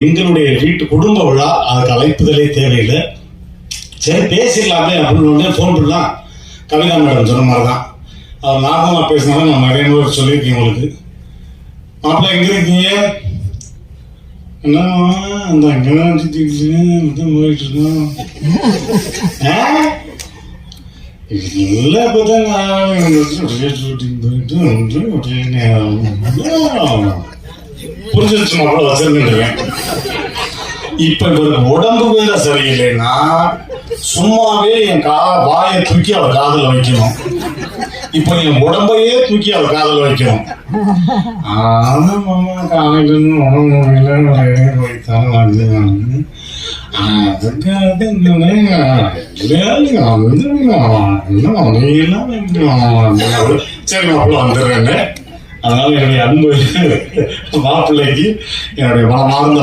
எங்களுடைய வீட்டு குடும்ப விழா, அதுக்கு அழைப்புதலே தேவையில்லை. சரி பேசிடலாமே அப்படின்னு ஃபோன் பண்ணலாம். கவிதா மேடம் சொன்ன மாதிரி தான். அவர் நார்மலாக பேசினாலும் நான் நிறைய பேர் சொல்லியிருக்கேன் உங்களுக்கு. மாப்பிள்ள எங்க இருக்கீங்க? என்ன அந்த அங்கெல்லாம் போயிட்டு இருக்கோம். இல்லை இப்போதான் புரிஞ்சிருச்சு மாப்பிள்ள வச்சிருக்கேன். இப்ப இவருக்கு உடம்பு வேற சரியில்லைன்னா சும்மாவே என் வாயை தூக்கி அவர் காதல வைக்கணும். இப்ப என் உடம்பையே தூக்கி அவர் காதல வைக்கணும். ஆனா மாமா காலையில சரி மாப்பிள்ள வந்துடுறேன்னு. அதனால என்னுடைய அன்பு மாப்பிள்ளைக்கு என்னுடைய மனமார்ந்த